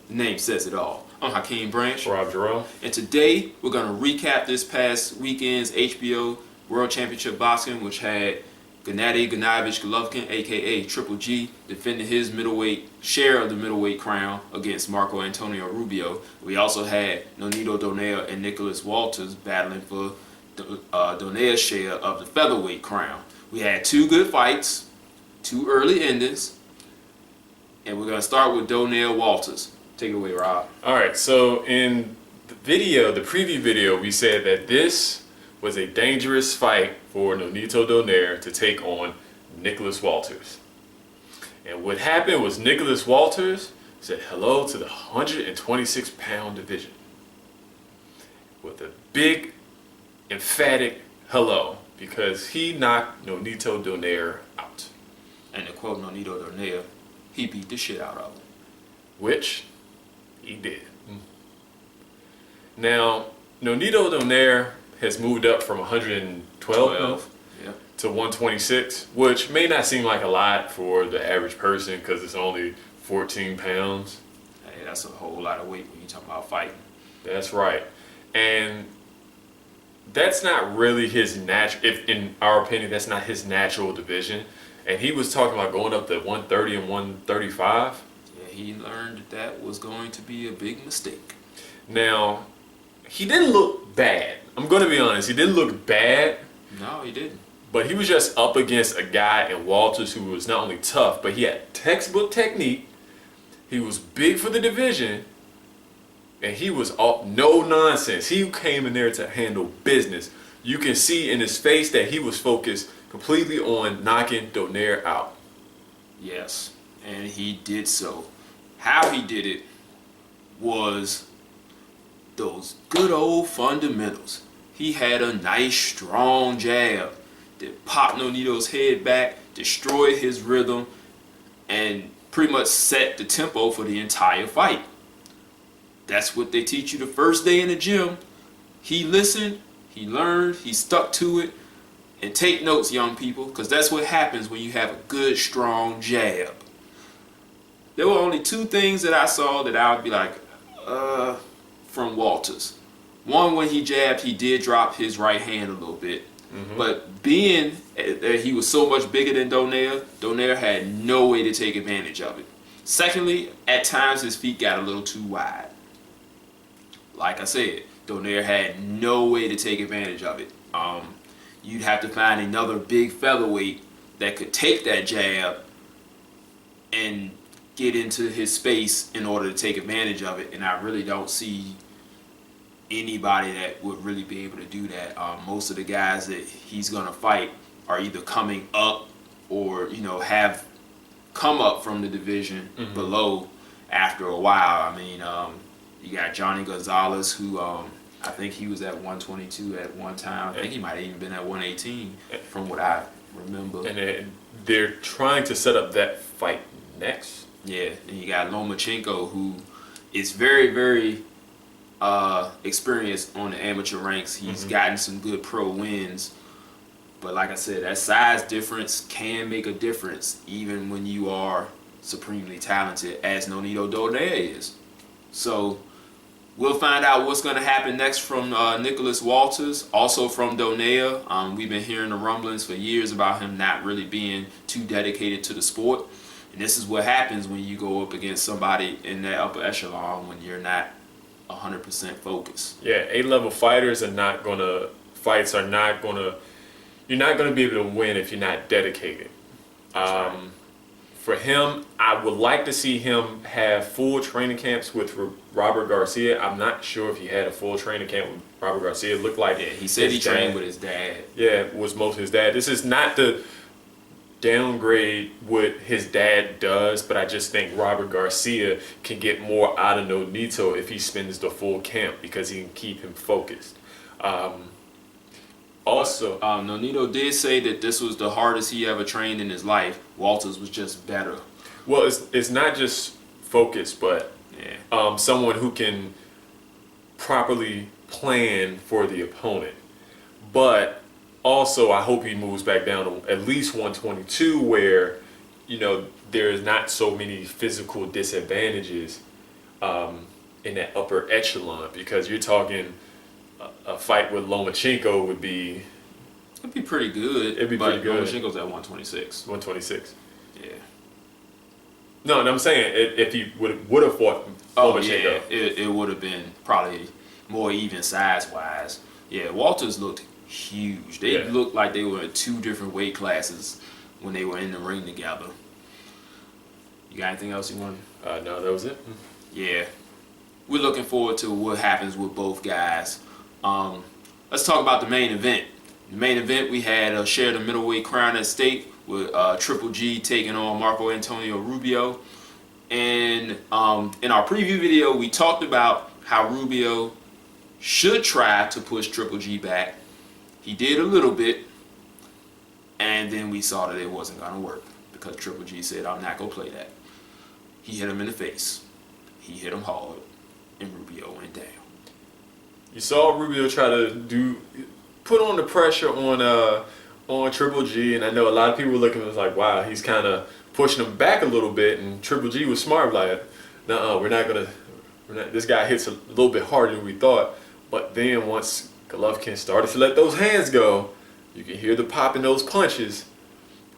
The name says it all. I'm Hakeem Branch. Rob Jarrell. And today we're going to recap this past weekend's HBO World Championship Boxing, which had Gennady Golovkin, aka Triple G, defending his middleweight share of the middleweight crown against Marco Antonio Rubio. We also had Nonito Donaire and Donaire-Walters battling for Donaire's share of the featherweight crown. We had two good fights, two early endings, and we're going to start with Donaire-Walters. Take it away, Rob. All right, so in the video, the preview video, we said that this was a dangerous fight for Nonito Donaire to take on Donaire-Walters. And what happened was Donaire-Walters said hello to the 126-pound division with a big, emphatic hello, because he knocked Nonito Donaire out. And to quote Nonito Donaire, he beat the shit out of him. Which he did. Now, Nonito Donaire has moved up from 112 to 126, which may not seem like a lot for the average person because it's only 14 pounds. Hey, that's a whole lot of weight when you're talking about fighting. That's right. And that's not really his natural, if in our opinion, that's not his natural division. And he was talking about going up to 130 and 135. Yeah, he learned that was going to be a big mistake. Now, he didn't look bad. I'm going to be honest. He didn't look bad. No, he didn't. But he was just up against a guy in Walters who was not only tough, but he had textbook technique. He was big for the division. And he was all, no nonsense. He came in there to handle business. You can see in his face that he was focused completely on knocking Donaire out. Yes, and he did so. How he did it was those good old fundamentals. He had a nice strong jab that popped Nonito's head back, destroyed his rhythm, and pretty much set the tempo for the entire fight. That's what they teach you the first day in the gym. He listened, he learned, he stuck to it. And take notes, young people, because that's what happens when you have a good, strong jab. There were only two things that I saw that I would be like, from Walters. One, when he jabbed, he did drop his right hand a little bit. But being that he was so much bigger than Donaire, Donaire had no way to take advantage of it. Secondly, at times his feet got a little too wide. Like I said, Donaire had no way to take advantage of it. You'd have to find another big featherweight that could take that jab and get into his space in order to take advantage of it. And I really don't see anybody that would really be able to do that. Most of the guys that he's going to fight are either coming up or, have come up from the division below after a while. I mean, you got Johnny Gonzalez, who I think he was at 122 at one time. I think he might have even been at 118 from what I remember. And they're trying to set up that fight next. Yeah, and you got Lomachenko, who is very, very experienced on the amateur ranks. He's gotten some good pro wins. But like I said, that size difference can make a difference even when you are supremely talented, as Nonito Donaire is. So we'll find out what's going to happen next from Donaire-Walters, also from Donaire. We've been hearing the rumblings for years about him not really being too dedicated to the sport. And this is what happens when you go up against somebody in that upper echelon when you're not 100% focused. Yeah, A-level fighters are not going to, you're not going to be able to win if you're not dedicated. Right. For him, I would like to see him have full training camps with Robert Garcia. I'm not sure if he had a full training camp with Robert Garcia. It looked like he said he trained with his dad. Yeah, it was most his dad. This is not to downgrade what his dad does, but I just think Robert Garcia can get more out of Nonito if he spends the full camp because he can keep him focused. Also, Nonito did say that this was the hardest he ever trained in his life. Walters was just better. Well, it's not just focus, but someone who can properly plan for the opponent. But also, I hope he moves back down to at least 122, where there's not so many physical disadvantages in that upper echelon, because you're talking a fight with Lomachenko would be. It'd be pretty good. It'd be pretty good. Lomachenko's at 126. 126. Yeah. No, and I'm saying if he would have fought Lomachenko. Yeah, it would have been probably more even size-wise. Yeah, Walters looked huge. They looked like they were in 2 different weight classes when they were in the ring together. You got anything else you want? No, that was it. Yeah. We're looking forward to what happens with both guys. Let's talk about the main event. The main event, we had share the middleweight crown at stake with Triple G taking on Marco Antonio Rubio. And in our preview video, we talked about how Rubio should try to push Triple G back. He did a little bit, and then we saw that it wasn't going to work because Triple G said, I'm not going to play that. He hit him in the face. He hit him hard, and Rubio went down. You saw Rubio try to put on the pressure on Triple G, and I know a lot of people were looking at it like, wow, he's kind of pushing him back a little bit, and Triple G was smart, like, no, we're not. This guy hits a little bit harder than we thought. But then once Golovkin started to let those hands go, you can hear the pop in those punches.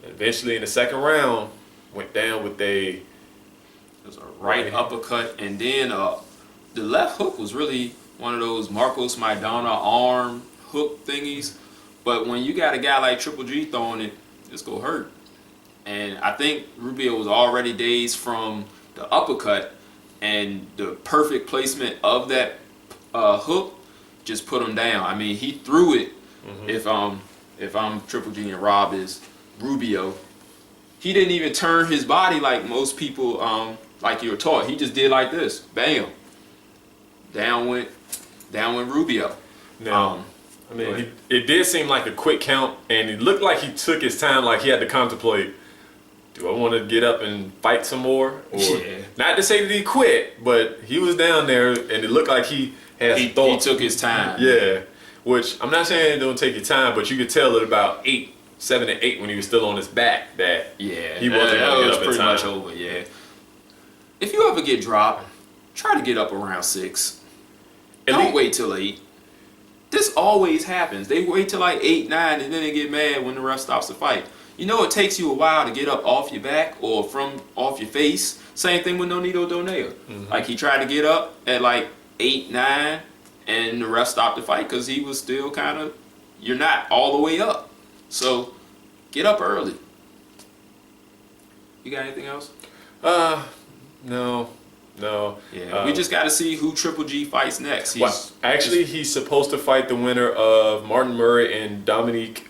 And eventually, in the second round, went down with it was a right uppercut, and then the left hook was really one of those Marcos Maidana arm hook thingies. But when you got a guy like Triple G throwing it, it's gonna hurt. And I think Rubio was already dazed from the uppercut, and the perfect placement of that hook just put him down. I mean, he threw it. If I'm Triple G and Rob is Rubio, he didn't even turn his body like most people like you're taught. He just did like this, bam. Down went Rubio. Now, I mean, it did seem like a quick count, and it looked like he took his time, like he had to contemplate. Do I want to get up and fight some more? Or not to say that he quit, but he was down there, and it looked like he had thoughts. He took his time. Yeah, which I'm not saying it don't take your time, but you could tell at about 7 to 8 when he was still on his back that he wasn't going to get up in time. Pretty much over. Yeah. If you ever get dropped, try to get up around 6. Don't wait till 8. This always happens. They wait till like 8, 9, and then they get mad when the ref stops the fight. You know, it takes you a while to get up off your back or from off your face. Same thing with Nonito Donaire. Like, he tried to get up at like 8, 9, and the ref stopped the fight because he was still kind of, you're not all the way up. So, get up early. You got anything else? No. Yeah, we just got to see who Triple G fights next. He's supposed to fight the winner of Martin Murray and Dominique.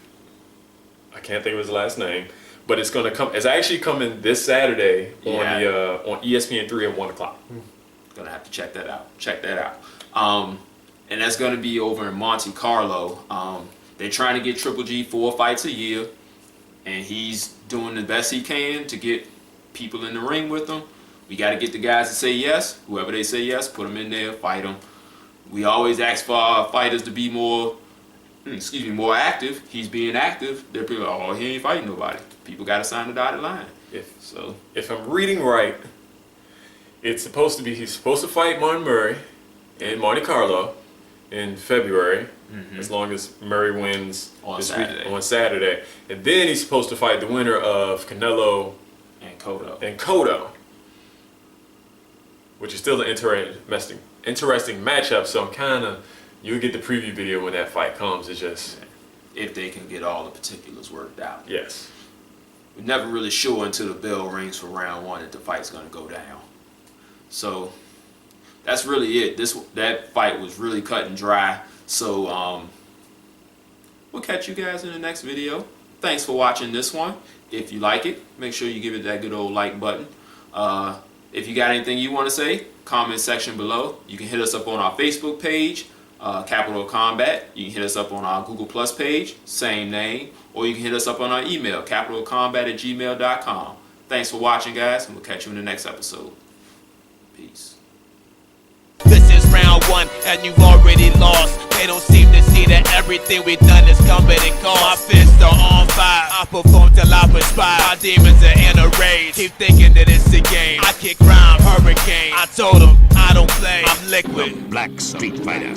I can't think of his last name, but it's gonna come. It's actually coming this Saturday on ESPN3 at 1:00. Gonna have to check that out. And that's gonna be over in Monte Carlo. They're trying to get Triple G 4 fights a year, and he's doing the best he can to get people in the ring with him. We got to get the guys to say yes. Whoever they say yes, put them in there, fight them. We always ask for our fighters to be more active. He's being active. They're people like, oh, he ain't fighting nobody. People got to sign the dotted line. If I'm reading right, he's supposed to fight Martin Murray in Monte Carlo in February, as long as Murray wins on Saturday. And then he's supposed to fight the winner of Canelo and Cotto. Which is still an interesting matchup. So you'll get the preview video when that fight comes. It's just if they can get all the particulars worked out. Yes. We're never really sure until the bell rings for round 1 that the fight's gonna go down. So that's really it. That fight was really cut and dry. So we'll catch you guys in the next video. Thanks for watching this one. If you like it, make sure you give it that good old like button. If you got anything you want to say, comment section below. You can hit us up on our Facebook page, Capital Combat. You can hit us up on our Google Plus page, same name. Or you can hit us up on our email, capitalcombat@gmail.com. Thanks for watching, guys, and we'll catch you in the next episode. Peace. This is round 1 and you've already lost. They don't seem to see that everything we've done is coming and cost. My fists are on fire, I perform till I perspire. My demons are in a rage, keep thinking that it's a game. I kick crime, hurricane, I told them liquid. Black Street Fighter.